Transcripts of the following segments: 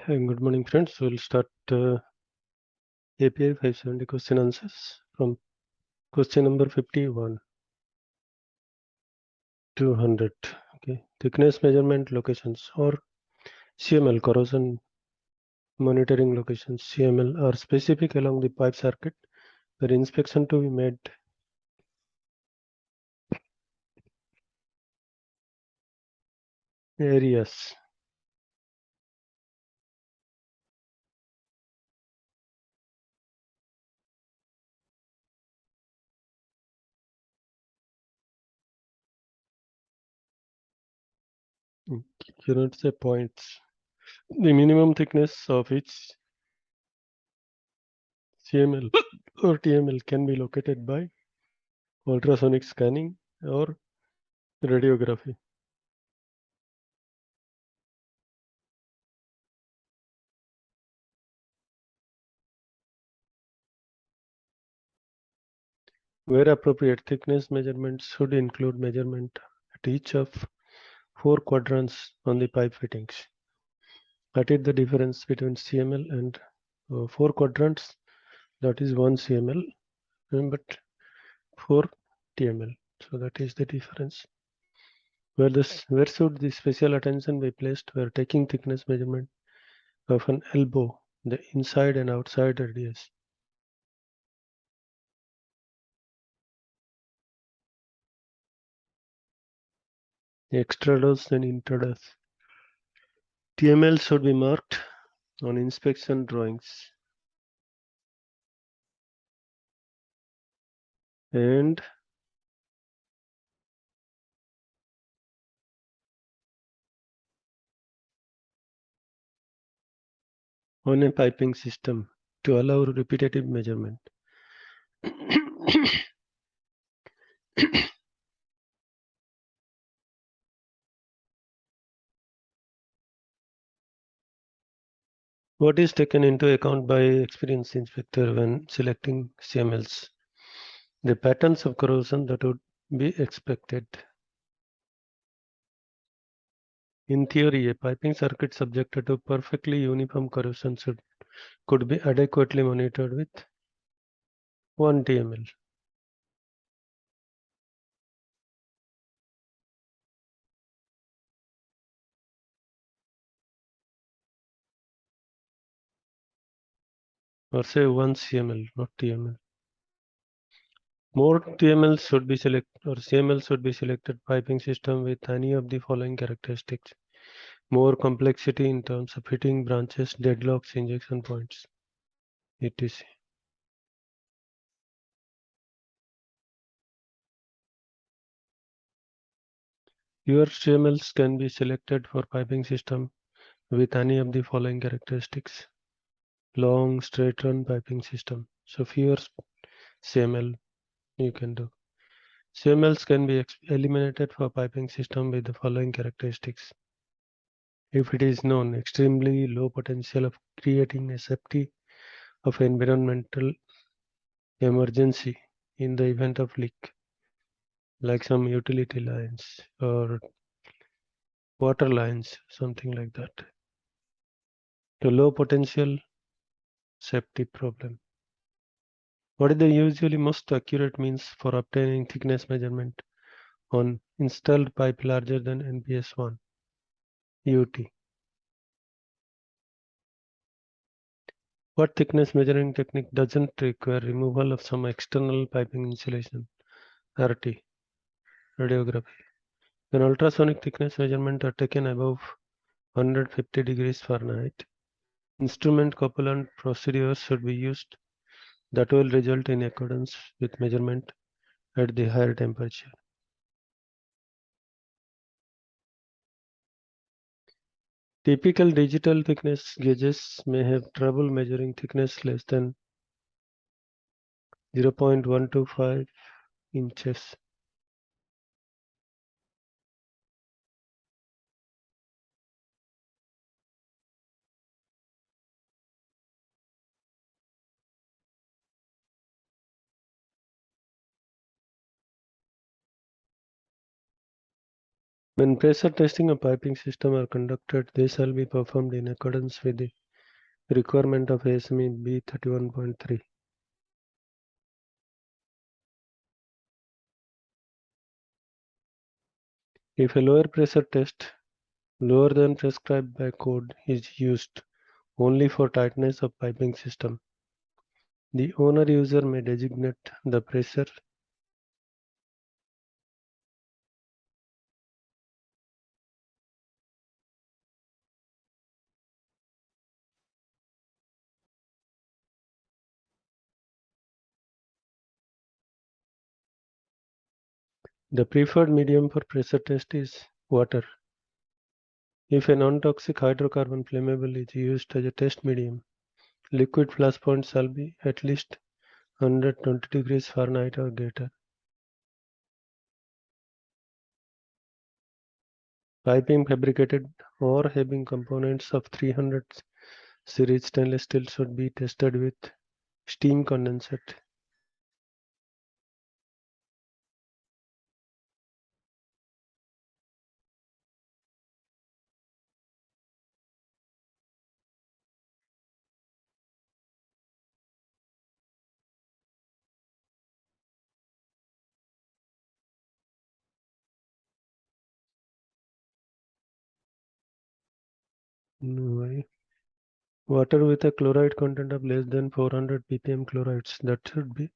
Good morning, friends. We'll start API 570 question answers from question number 51 to 100. Okay, thickness measurement locations or CML, corrosion monitoring locations, CML, are specific along the pipe circuit where inspection to be made areas. You cannot say points. The minimum thickness of each CML or TML can be located by ultrasonic scanning or radiography. Where appropriate, thickness measurements should include measurement at each of 4 quadrants on the pipe fittings. That is the difference between CML and 4 quadrants, that is 1 CML, but 4 TML. So that is the difference. Where should the special attention be placed? Where taking thickness measurement of an elbow, the inside and outside radius. Extradose and intradose. TML should be marked on inspection drawings. And on a piping system to allow repetitive measurement. What is taken into account by experienced inspector when selecting CMLs? The patterns of corrosion that would be expected. In theory, a piping circuit subjected to perfectly uniform corrosion could be adequately monitored with 1 TML. Or say 1 CML, not TML. More TML should be selected, or CML should be selected piping system with any of the following characteristics. More complexity in terms of fitting branches, deadlocks, injection points, etc. Your CMLs can be selected for piping system with any of the following characteristics. Long straight run piping system. So fewer CML you can do. CMLs can be eliminated for piping system with the following characteristics. If it is known, extremely low potential of creating a safety of environmental emergency in the event of leak, like some utility lines or water lines, something like that. The low potential safety problem. What is the usually most accurate means for obtaining thickness measurement on installed pipe larger than NPS 1 UT? What thickness measuring technique doesn't require removal of some external piping insulation? RT, radiography. When ultrasonic thickness measurements are taken above 150 degrees Fahrenheit, instrument couplant procedures should be used that will result in accordance with measurement at the higher temperature. Typical digital thickness gauges may have trouble measuring thickness less than 0.125 inches. When pressure testing of piping system are conducted, they shall be performed in accordance with the requirement of ASME B31.3. If a lower pressure test lower than prescribed by code is used only for tightness of piping system, the owner user may designate the pressure the preferred medium for pressure test is water. If a non-toxic hydrocarbon flammable is used as a test medium, liquid flash point shall be at least 120 degrees Fahrenheit or greater. Piping fabricated or having components of 300 series stainless steel should be tested with steam condensate. Why? Water with a chloride content of less than 400 ppm chlorides. That should be.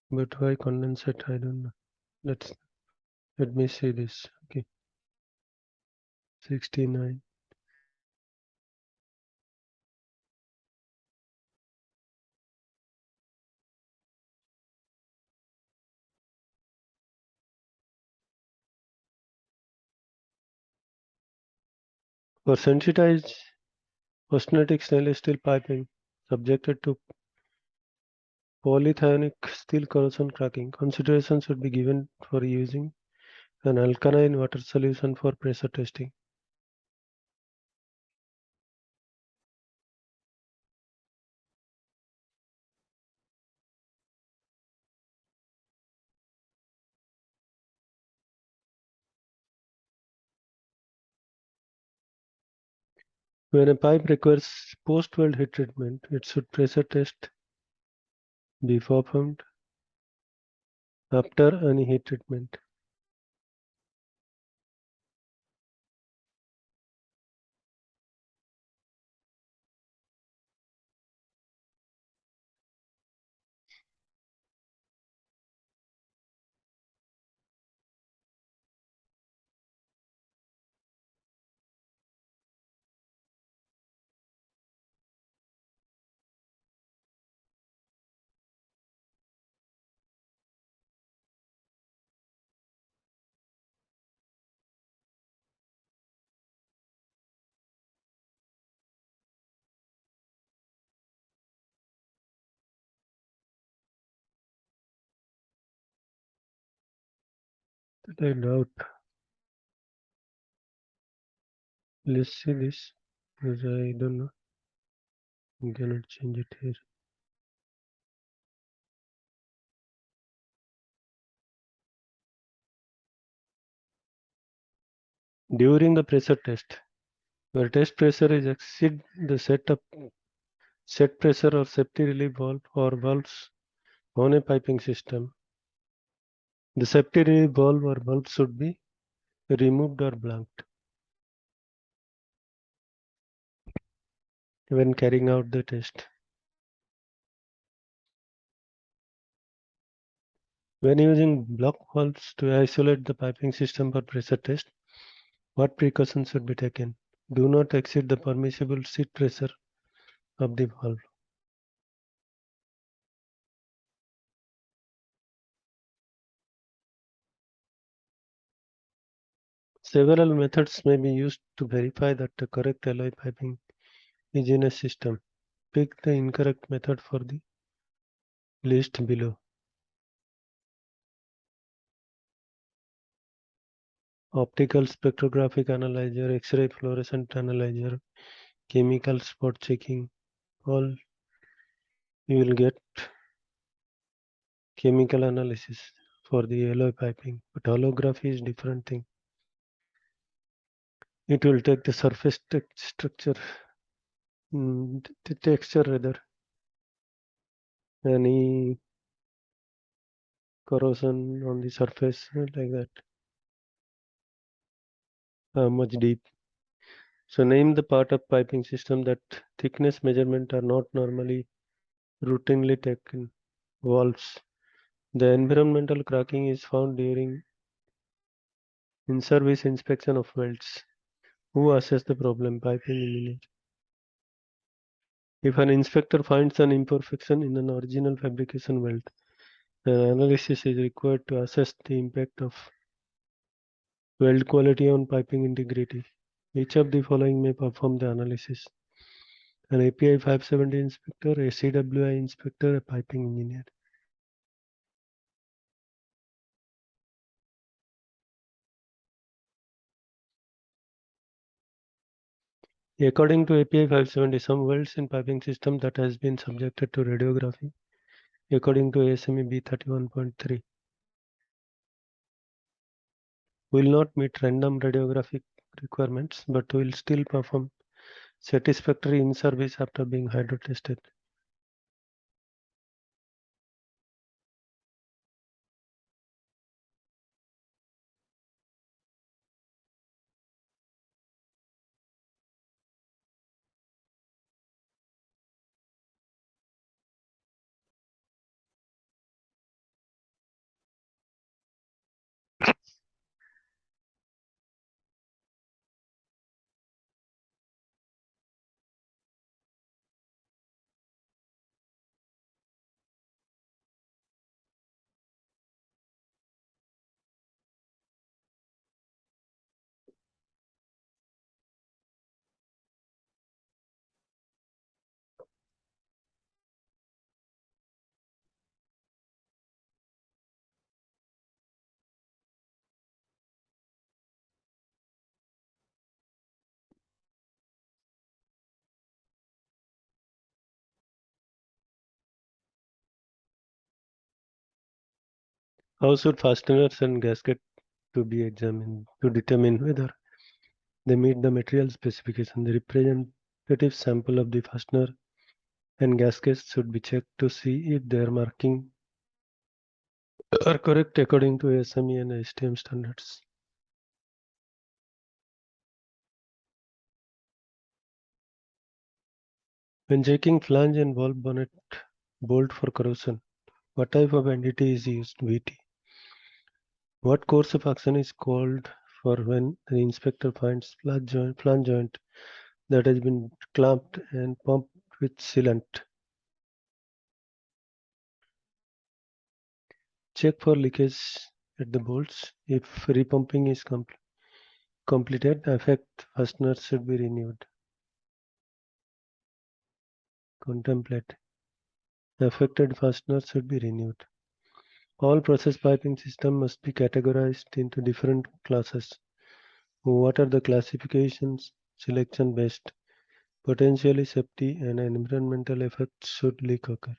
But why condensate? I don't know. Let's let me see this. Okay, 69. For sensitized austenitic stainless steel piping subjected to polythionic steel corrosion cracking, consideration should be given for using an alkaline water solution for pressure testing. When a pipe requires post-weld heat treatment, it should pressure test be performed after any heat treatment. I doubt. Let's see this because I don't know. You cannot change it here. During the pressure test, where test pressure is exceed the set pressure or safety relief valve or valves on a piping system, the safety relief valve or valve should be removed or blanked when carrying out the test. When using block valves to isolate the piping system for pressure test, what precautions should be taken? Do not exceed the permissible seat pressure of the valve. Several methods may be used to verify that the correct alloy piping is in a system. Pick the incorrect method for the list below. Optical spectrographic analyzer, X-ray fluorescent analyzer, chemical spot checking, all you will get chemical analysis for the alloy piping, but holography is different thing. It will take the surface structure, the texture rather, any corrosion on the surface like that. How much deep? So name the part of piping system that thickness measurement are not normally routinely taken. Valves. The environmental cracking is found during in-service inspection of welds. Who assess the problem? Piping engineer. If an inspector finds an imperfection in an original fabrication weld, an analysis is required to assess the impact of weld quality on piping integrity. Each of the following may perform the analysis: an API 570 inspector, a CWI inspector, a piping engineer. According to API 570, some welds in piping system that has been subjected to radiography, according to ASME B31.3, will not meet random radiographic requirements, but will still perform satisfactory in service after being hydro-tested. How should fasteners and gasket to be examined to determine whether they meet the material specification? The representative sample of the fastener and gaskets should be checked to see if their marking are correct according to SME and STM standards. When checking flange and valve bonnet bolt for corrosion, what type of entity is used? VT. What course of action is called for when the inspector finds flange joint that has been clamped and pumped with sealant? Check for leakage at the bolts. If repumping is completed, affect fasteners should be renewed. Contemplate. Affected fasteners should be renewed. All process piping systems must be categorized into different classes. What are the classifications? Selection based. Potentially safety and environmental effects should leak occur.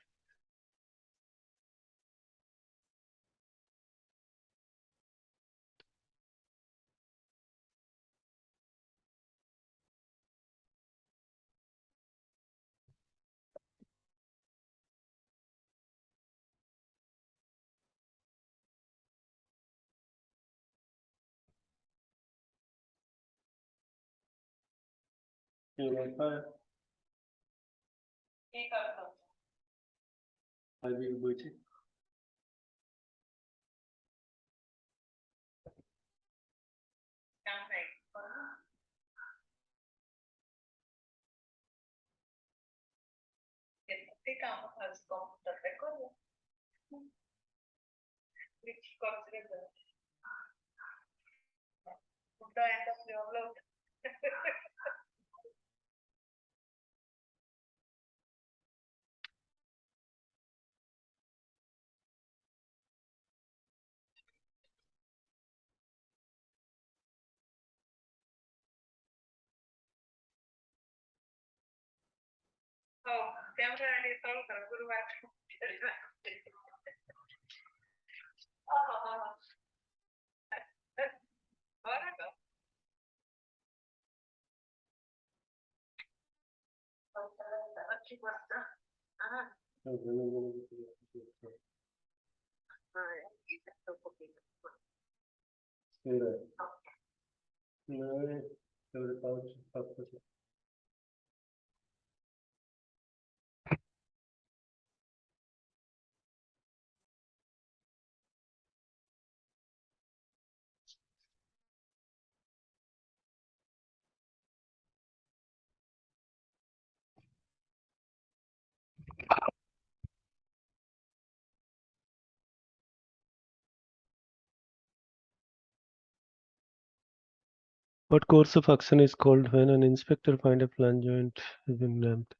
What course of action is called when an inspector finds a flange joint has been damped?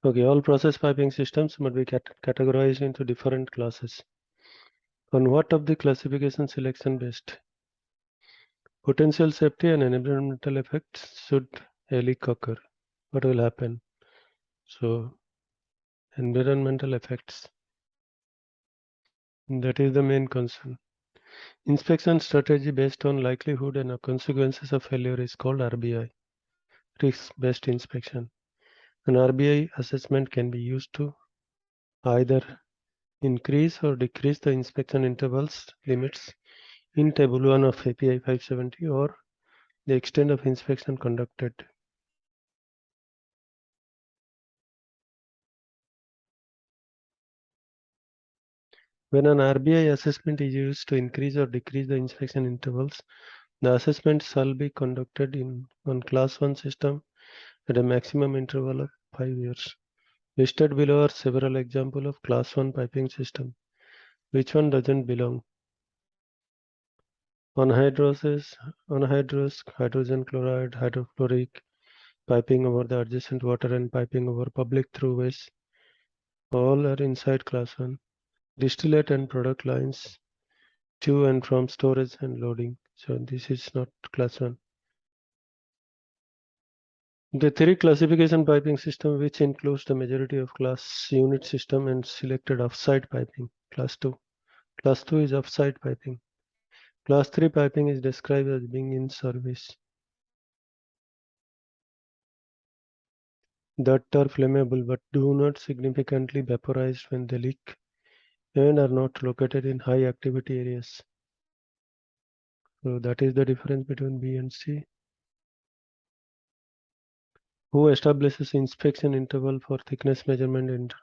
Okay, all process piping systems must be categorized into different classes. On what of the classification selection based? Potential safety and environmental effects should a leak occur. What will happen? So, environmental effects. That is the main concern. Inspection strategy based on likelihood and consequences of failure is called RBI, risk-based inspection. An RBI assessment can be used to either increase or decrease the inspection intervals limits in Table 1 of API 570 or the extent of inspection conducted. When an RBI assessment is used to increase or decrease the inspection intervals, the assessment shall be conducted on Class 1 system at a maximum interval of 5 years. Listed below are several examples of Class 1 piping system. Which one doesn't belong? Anhydrous, hydrogen chloride, hydrofluoric, piping over the adjacent water and piping over public throughways. All are inside Class 1. Distillate and product lines to and from storage and loading. So this is not Class 1. The three classification piping system, which includes the majority of class unit system and selected offsite piping. Class 2. Class 2 is offsite piping. Class 3 piping is described as being in service. That are flammable but do not significantly vaporize when they leak and are not located in high activity areas. So that is the difference between B and C. Who establishes inspection interval for thickness measurement and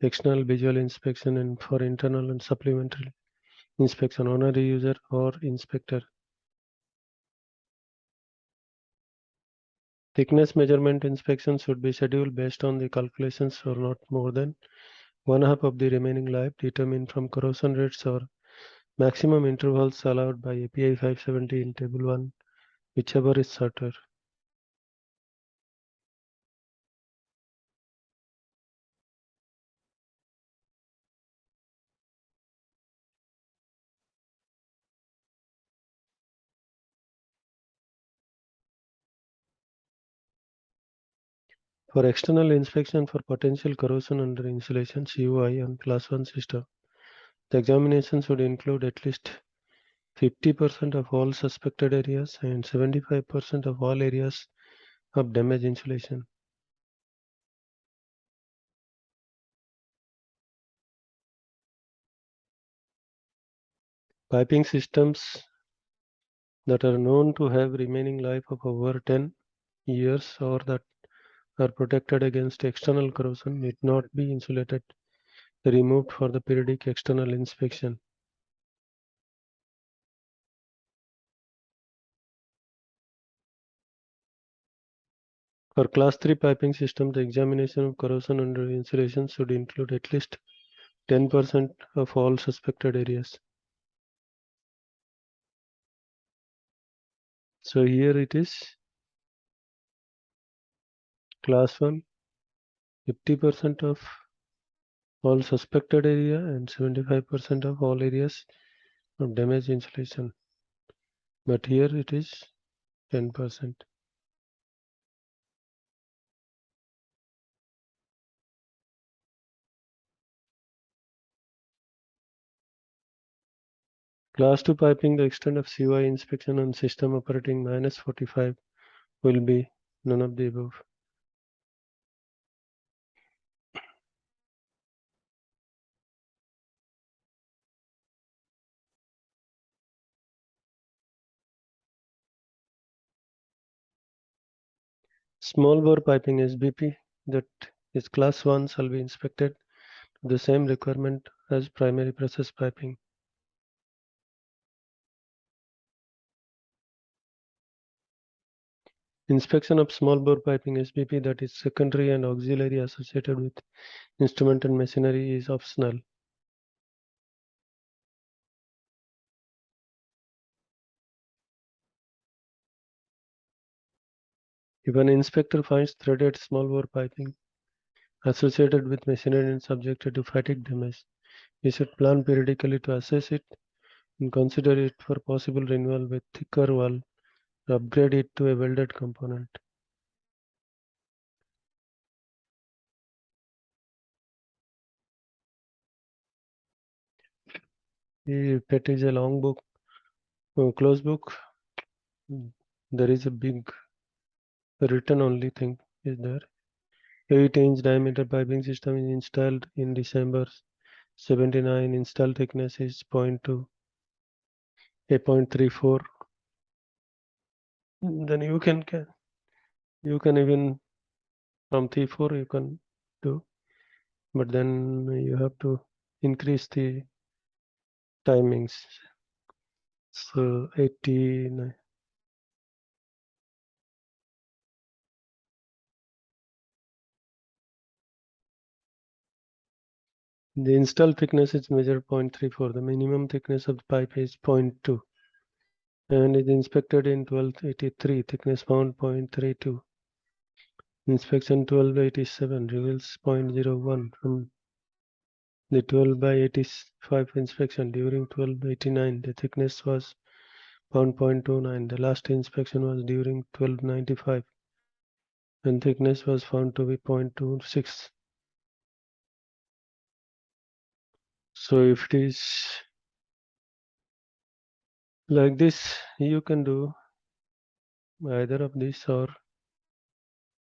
external visual inspection and for internal and supplementary inspection? Owner, user or inspector? Thickness measurement inspection should be scheduled based on the calculations or not more than 1/2 of the remaining life determined from corrosion rates or maximum intervals allowed by API 570 in Table 1, whichever is shorter. For external inspection for potential corrosion under insulation CUI on Class 1 system, the examination should include at least 50% of all suspected areas and 75% of all areas of damaged insulation. Piping systems that are known to have remaining life of over 10 years or that are protected against external corrosion need not be insulated, removed for the periodic external inspection. For Class 3 piping system, the examination of corrosion under insulation should include at least 10% of all suspected areas. So here it is Class 1, 50% of all suspected area and 75% of all areas of damaged insulation. But here it is 10%. Class 2 piping, the extent of CY inspection on system operating -45 will be none of the above. Small bore piping SBP that is class 1 shall be inspected to the same requirement as primary process piping. Inspection of small bore piping SBP that is secondary and auxiliary associated with instrument and machinery is optional. If an inspector finds threaded small bore piping associated with machinery and subjected to fatigue damage, he should plan periodically to assess it and consider it for possible renewal with thicker wall or upgrade it to a welded component. If it is a long book, close book, there is a big written only thing is there. 8-inch diameter piping system is installed in December 79. Installed thickness is 0.2, 8.34. Then you can even from T4 you can do, but then you have to increase the timings. So 89. The installed thickness is measured 0.34. The minimum thickness of the pipe is 0.2 and is inspected in 1283. Thickness found 0.32. Inspection 1287 reveals 0.01 from the 12 by 85 inspection. During 1289, the thickness was found 0.29. The last inspection was during 1295 and thickness was found to be 0.26. So if it is like this, you can do either of this, or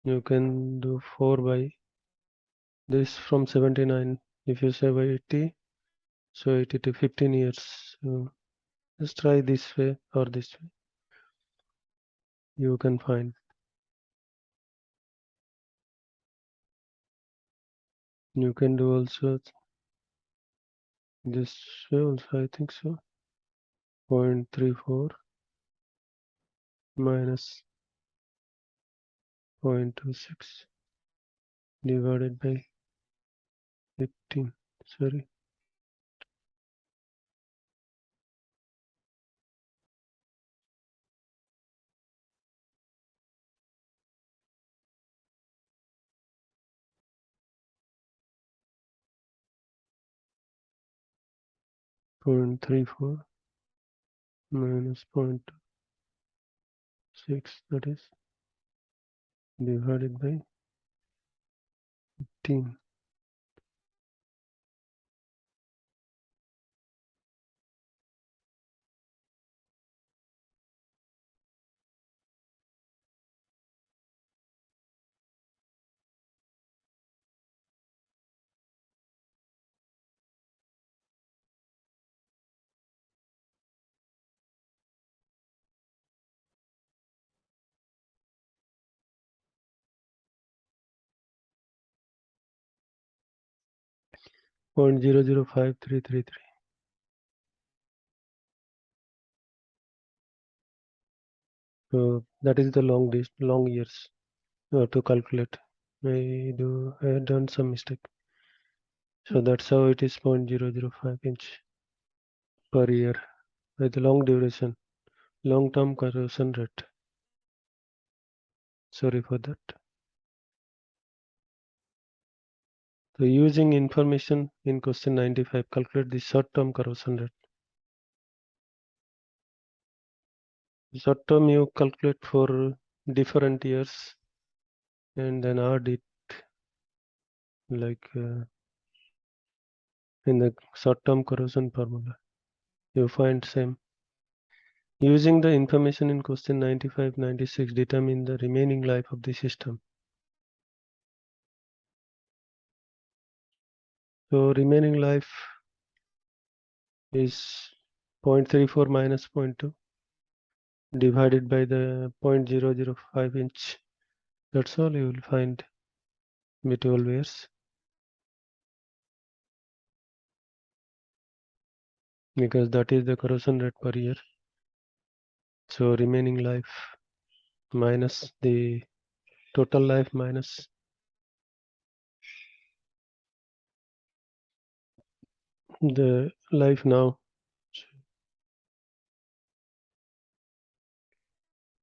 you can do 4 by this from 79. If you say by 80, so 80 to 15 years. So just try this way or this way. You can find. You can do also this way also, I think so. 0.34 minus 0.26 divided by 15. Sorry. 0.34 minus 0.6, that is divided by 15. 0.005333. So that is the long years to calculate. I had done some mistake. So that's how it is 0.005 inch per year with long duration, long-term corrosion rate. Sorry for that. So using information in question 95, calculate the short-term corrosion rate. Short-term you calculate for different years and then add it like in the short-term corrosion formula. You find same. Using the information in question 95, 96, determine the remaining life of the system. So remaining life is 0.34 minus 0.2 divided by the 0.005 inch That's all you will find with 12 years, because that is the corrosion rate per year. So remaining life minus the total life minus the life now.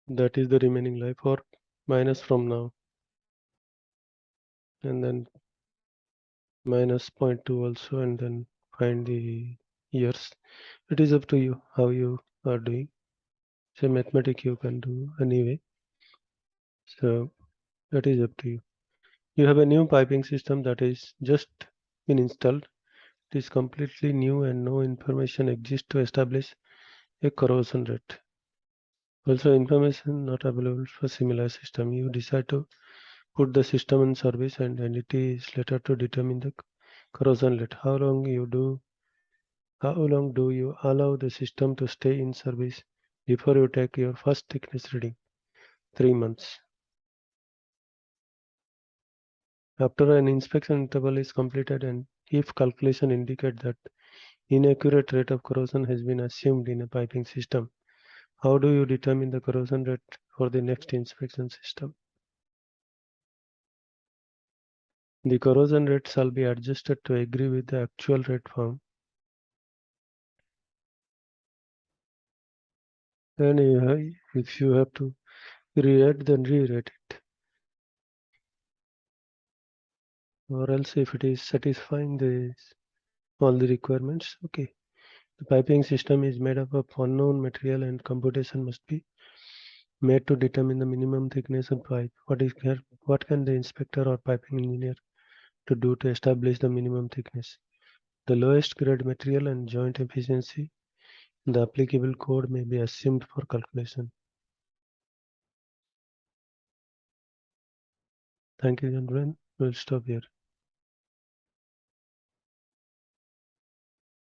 That is the remaining life, or minus from now, and then minus zero point 0.2 also, and then find the years. It is up to you how you are doing. So mathematics you can do anyway. So that is up to you. You have a new piping system that is just been installed. It is completely new and no information exists to establish a corrosion rate. Also, information not available for similar system. You decide to put the system in service, and entity is later to determine the corrosion rate. How long do you allow the system to stay in service before you take your first thickness reading? 3 months. After an inspection interval is completed, and if calculation indicate that inaccurate rate of corrosion has been assumed in a piping system, how do you determine the corrosion rate for the next inspection system? The corrosion rate shall be adjusted to agree with the actual rate found. And if you have to re-rate, then re-rate it. Or else if it is satisfying all the requirements, okay. The piping system is made up of unknown material, and computation must be made to determine the minimum thickness of pipe. What can the inspector or piping engineer to do to establish the minimum thickness? The lowest grade material and joint efficiency in the applicable code may be assumed for calculation. Thank you, gentlemen. We'll stop here.